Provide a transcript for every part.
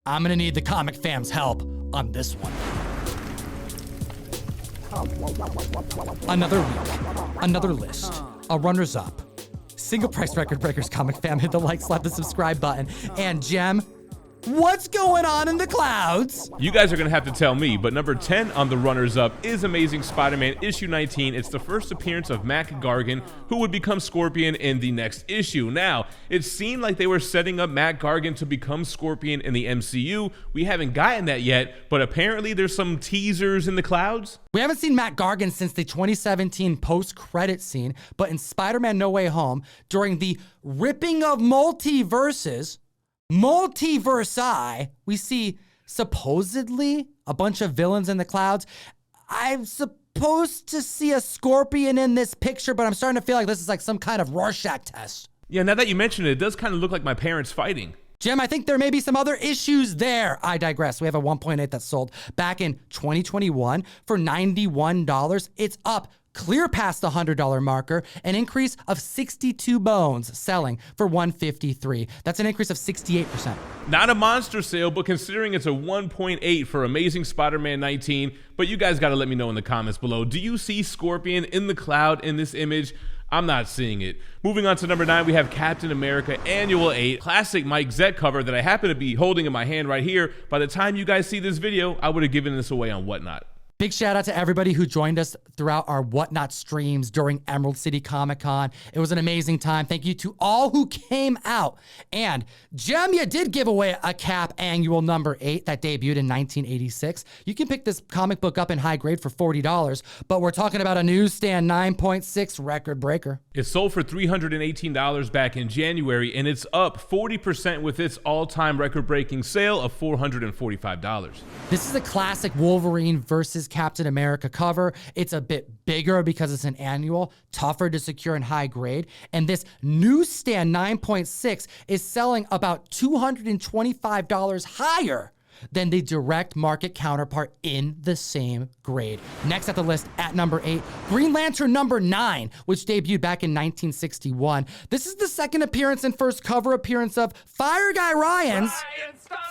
I'm gonna need the comic fam's help on this one. Another week, another list, a runners up. Single price record breakers, comic fam. Hit the like, slap the subscribe button. And Jem, what's going on in the clouds? You guys are gonna have to tell me, but number 10 on the runners-up is Amazing Spider-Man issue 19. It's the first appearance of Mac Gargan, who would become Scorpion in the next issue. Now, it seemed like they were setting up Mac Gargan to become Scorpion in the MCU. We haven't gotten that yet, but apparently there's some teasers in the clouds. We haven't seen Mac Gargan since the 2017 post-credit scene, but in Spider-Man No Way Home, during the ripping of multiverses, Multiverse, we see supposedly a bunch of villains in the clouds. I'm supposed to see a Scorpion in this picture, but I'm starting to feel like this is like some kind of Rorschach test. Yeah, now that you mention it, it does kind of look like my parents fighting. Jem, I think there may be some other issues there. I digress. We have a 1.8 that sold back in 2021 for $91. It's up clear past the $100 marker, an increase of 62 bones selling for $153. That's an increase of 68%. Not a monster sale, but considering it's a 1.8 for Amazing Spider-Man 19, but you guys gotta let me know in the comments below. Do you see Scorpion in the cloud in this image? I'm not seeing it. Moving on to number 9, we have Captain America Annual 8, classic Mike Zeck cover that I happen to be holding in my hand right here. By the time you guys see this video, I would have given this away on Whatnot. Big shout out to everybody who joined us throughout our Whatnot streams during Emerald City Comic Con. It was an amazing time. Thank you to all who came out. And Jem, you did give away a Cap Annual number 8 that debuted in 1986. You can pick this comic book up in high grade for $40, but we're talking about a newsstand 9.6 record breaker. It sold for $318 back in January, and it's up 40% with its all-time record-breaking sale of $445. This is a classic Wolverine versus Captain America cover. It's a bit bigger because it's an annual, tougher to secure in high grade. And this newsstand 9.6 is selling about $225 higher than the direct market counterpart in the same grade. Next at the list at number 8, Green Lantern number 9, which debuted back in 1961. This is the second appearance and first cover appearance of Fire Guy Ryan's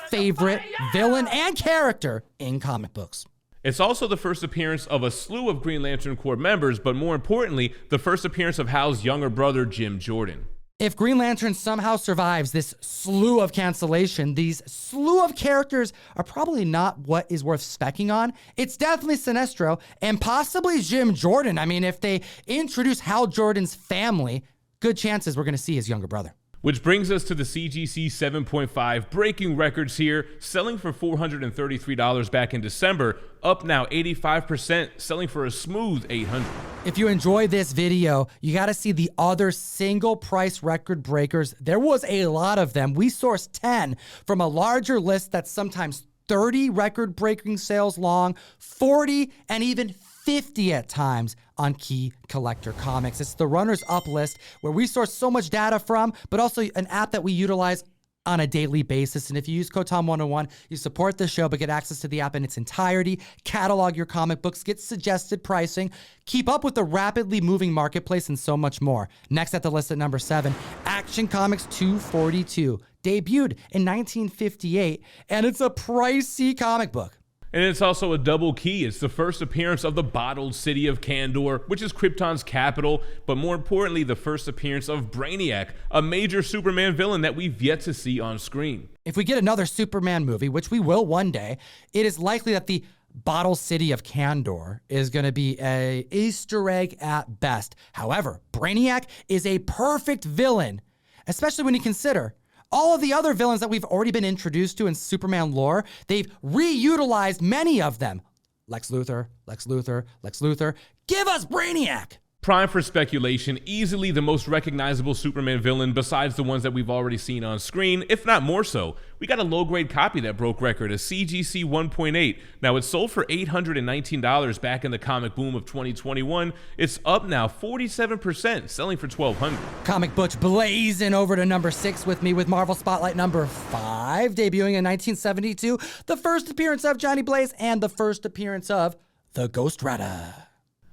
favorite villain and character in comic books. It's also the first appearance of a slew of Green Lantern Corps members, but more importantly, the first appearance of Hal's younger brother, Jim Jordan. If Green Lantern somehow survives this slew of cancellation, these slew of characters are probably not what is worth specking on. It's definitely Sinestro and possibly Jim Jordan. I mean, if they introduce Hal Jordan's family, good chances we're going to see his younger brother. Which brings us to the CGC 7.5, breaking records here, selling for $433 back in December, up now 85%, selling for a smooth $800. If you enjoyed this video, you got to see the other single price record breakers. There was a lot of them. We sourced 10 from a larger list that's sometimes 30 record breaking sales long, 40 and even 50 at times on Key Collector Comics. It's the runners up list where we source so much data from, but also an app that we utilize on a daily basis. And if you use code TOM101, you support the show, but get access to the app in its entirety, catalog your comic books, get suggested pricing, keep up with the rapidly moving marketplace, and so much more. Next at the list at number 7, Action Comics 242, debuted in 1958, and it's a pricey comic book. And it's also a double key. It's the first appearance of the bottled city of Kandor, which is Krypton's capital, but more importantly, the first appearance of Brainiac, a major Superman villain that we've yet to see on screen. If we get another Superman movie, which we will one day, it is likely that the bottle city of Kandor is going to be a Easter egg at best. However, Brainiac is a perfect villain, especially when you consider all of the other villains that we've already been introduced to in Superman lore. They've reutilized many of them. Lex Luthor, Lex Luthor, Lex Luthor. Give us Brainiac! Prime for speculation, easily the most recognizable Superman villain besides the ones that we've already seen on screen, if not more so. We got a low-grade copy that broke record, a CGC 1.8. Now, it sold for $819 back in the comic boom of 2021. It's up now 47%, selling for $1,200. Comic Butch blazing over to number 6 with me with Marvel Spotlight number 5, debuting in 1972. The first appearance of Johnny Blaze and the first appearance of the Ghost Rider.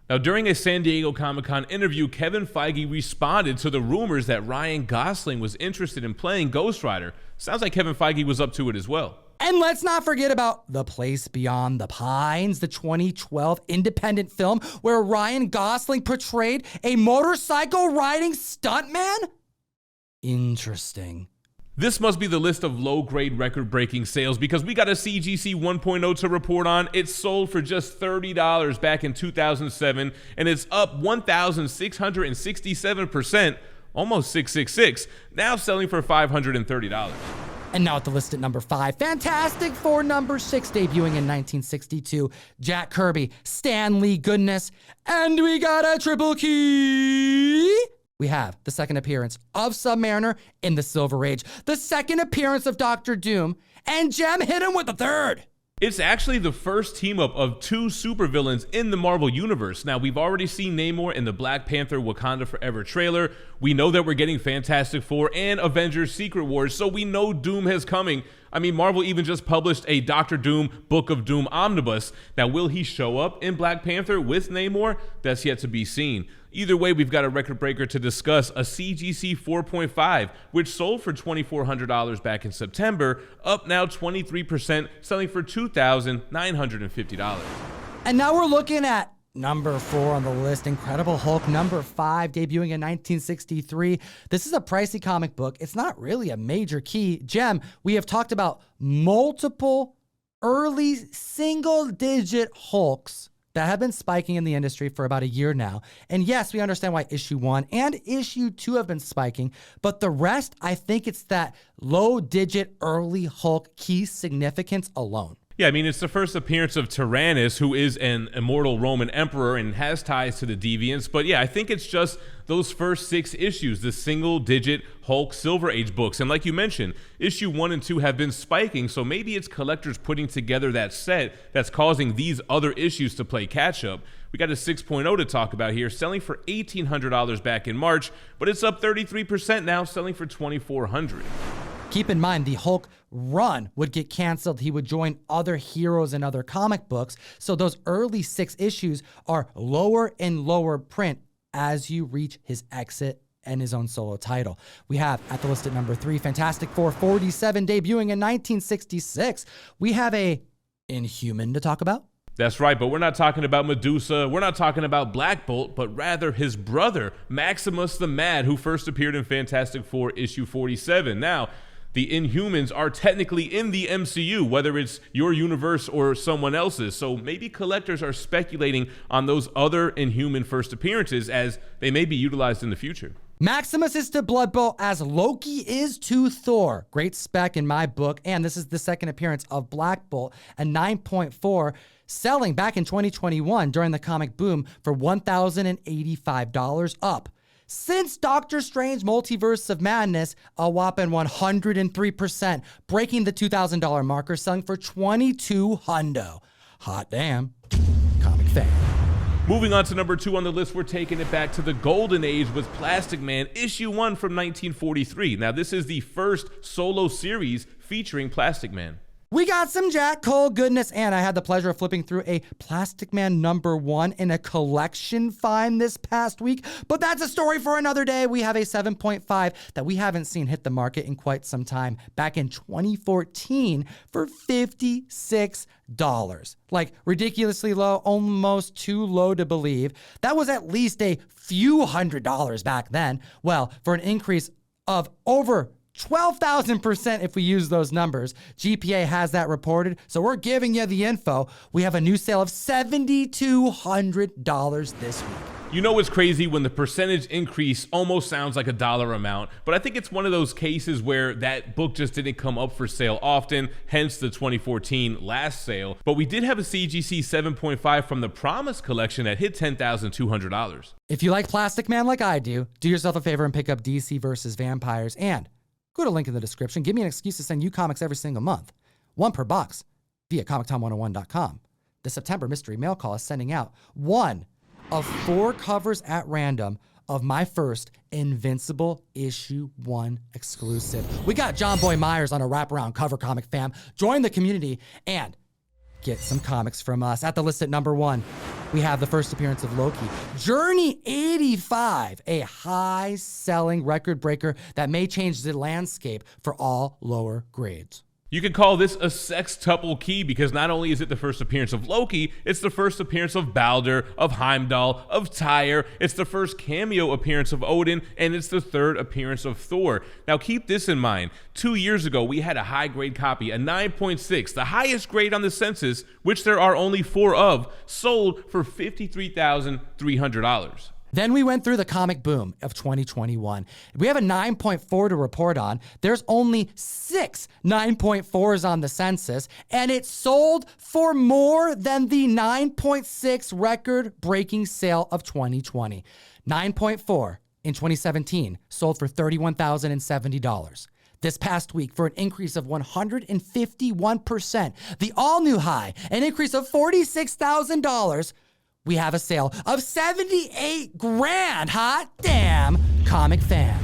Now, during a San Diego Comic-Con interview, Kevin Feige responded to the rumors that Ryan Gosling was interested in playing Ghost Rider. Sounds like Kevin Feige was up to it as well. And let's not forget about The Place Beyond the Pines, the 2012 independent film where Ryan Gosling portrayed a motorcycle riding stuntman? Interesting. This must be the list of low-grade record-breaking sales because we got a CGC 1.0 to report on. It sold for just $30 back in 2007, and it's up 1,667%, almost 666, now selling for $530. And now at the list at number 5, Fantastic Four number 6, debuting in 1962, Jack Kirby, Stan Lee goodness, and we got a triple key. We have the second appearance of Submariner in the Silver Age, the second appearance of Doctor Doom, and Jem hit him with the third. It's actually the first team-up of 2 supervillains in the Marvel Universe. Now, we've already seen Namor in the Black Panther Wakanda Forever trailer. We know that we're getting Fantastic Four and Avengers Secret Wars, so we know Doom is coming. I mean, Marvel even just published a Doctor Doom Book of Doom omnibus. Now, will he show up in Black Panther with Namor? That's yet to be seen. Either way, we've got a record breaker to discuss, a CGC 4.5, which sold for $2,400 back in September, up now 23%, selling for $2,950. And now we're looking at number 4 on the list, Incredible Hulk number 5, debuting in 1963. This is a pricey comic book. It's not really a major key. Jem, we have talked about multiple early single-digit Hulks that have been spiking in the industry for about a year now. And yes, we understand why issue 1 and issue 2 have been spiking, but the rest, I think it's that low-digit early Hulk key significance alone. Yeah, I mean, it's the first appearance of Tyrannus, who is an immortal Roman emperor and has ties to the Deviants. But yeah, I think it's just those first 6 issues, the single-digit Hulk Silver Age books. And like you mentioned, issue 1 and 2 have been spiking, so maybe it's collectors putting together that set that's causing these other issues to play catch-up. We got a 6.0 to talk about here, selling for $1,800 back in March, but it's up 33% now, selling for $2,400. Keep in mind, the Hulk run would get canceled. He would join other heroes in other comic books. So those early 6 issues are lower and lower print as you reach his exit and his own solo title. We have at the list at number 3, Fantastic Four 47, debuting in 1966. We have a Inhuman to talk about. That's right, but we're not talking about Medusa, we're not talking about Black Bolt, but rather his brother, Maximus the Mad, who first appeared in Fantastic Four issue 47. Now, the Inhumans are technically in the MCU, whether it's your universe or someone else's. So maybe collectors are speculating on those other Inhuman first appearances as they may be utilized in the future. Maximus is to Blood Bolt as Loki is to Thor. Great spec in my book. And this is the second appearance of Black Bolt, a 9.4, selling back in 2021 during the comic boom for $1,085 up. Since Doctor Strange Multiverse of Madness, a whopping 103%, breaking the $2,000 marker, selling for $2,200. Hot damn. Comic fan. Moving on to number 2 on the list, we're taking it back to the Golden Age with Plastic Man, issue 1 from 1943. Now, this is the first solo series featuring Plastic Man. We got some Jack Cole goodness, and I had the pleasure of flipping through a Plastic Man number 1 in a collection find this past week, but that's a story for another day. We have a 7.5 that we haven't seen hit the market in quite some time, back in 2014 for $56. Like ridiculously low, almost too low to believe. That was at least a few $100s back then. Well, for an increase of over 12,000% if we use those numbers. GPA has that reported, so we're giving you the info. We have a new sale of $7,200 this week. You know what's crazy? When the percentage increase almost sounds like a dollar amount, but I think it's one of those cases where that book just didn't come up for sale often, hence the 2014 last sale. But we did have a CGC 7.5 from the Promise collection that hit $10,200. If you like Plastic Man like I do yourself a favor and pick up DC versus Vampires, and go to a link in the description. Give me an excuse to send you comics every single month. 1 per box via ComicTom101.com. The September Mystery Mail Call is sending out 1 of 4 covers at random of my first Invincible issue 1 exclusive. We got John Boy Myers on a wraparound cover, comic fam. Join the community and get some comics from us. At the list at number 1, we have the first appearance of Loki. Journey 85, a high-selling record breaker that may change the landscape for all lower grades. You could call this a sextuple key because not only is it the first appearance of Loki, it's the first appearance of Balder, of Heimdall, of Tyr, it's the first cameo appearance of Odin, and it's the third appearance of Thor. Now keep this in mind, 2 years ago we had a high grade copy, a 9.6, the highest grade on the census, which there are only 4 of, sold for $53,300. Then we went through the comic boom of 2021. We have a 9.4 to report on. There's only 6 9.4s on the census, and it sold for more than the 9.6 record-breaking sale of 2020. 9.4 in 2017 sold for $31,070. This past week, for an increase of 151%, the all-new high, an increase of $46,000, we have a sale of $78,000. Hot damn, comic fan.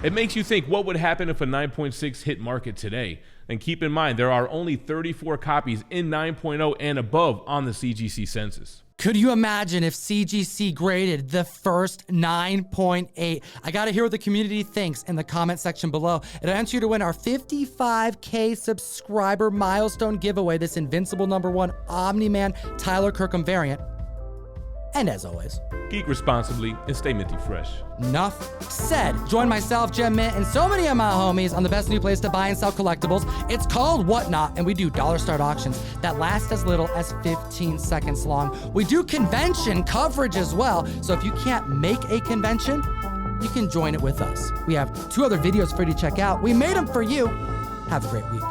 It makes you think, what would happen if a 9.6 hit market today? And keep in mind, there are only 34 copies in 9.0 and above on the CGC census. Could you imagine if CGC graded the first 9.8? I gotta hear what the community thinks in the comment section below. It'll enter you to win our 55K subscriber milestone giveaway, this Invincible #1 Omni-Man Tyler Kirkham variant. And as always, Geek responsibly and stay minty fresh. Enough said. Join myself, Gem Mint, and so many of my homies on the best new place to buy and sell collectibles. It's called Whatnot, and we do dollar start auctions that last as little as 15 seconds long. We do convention coverage as well, so if you can't make a convention, you can join it with us. We have 2 other videos for you to check out. We made them for you. Have a great week.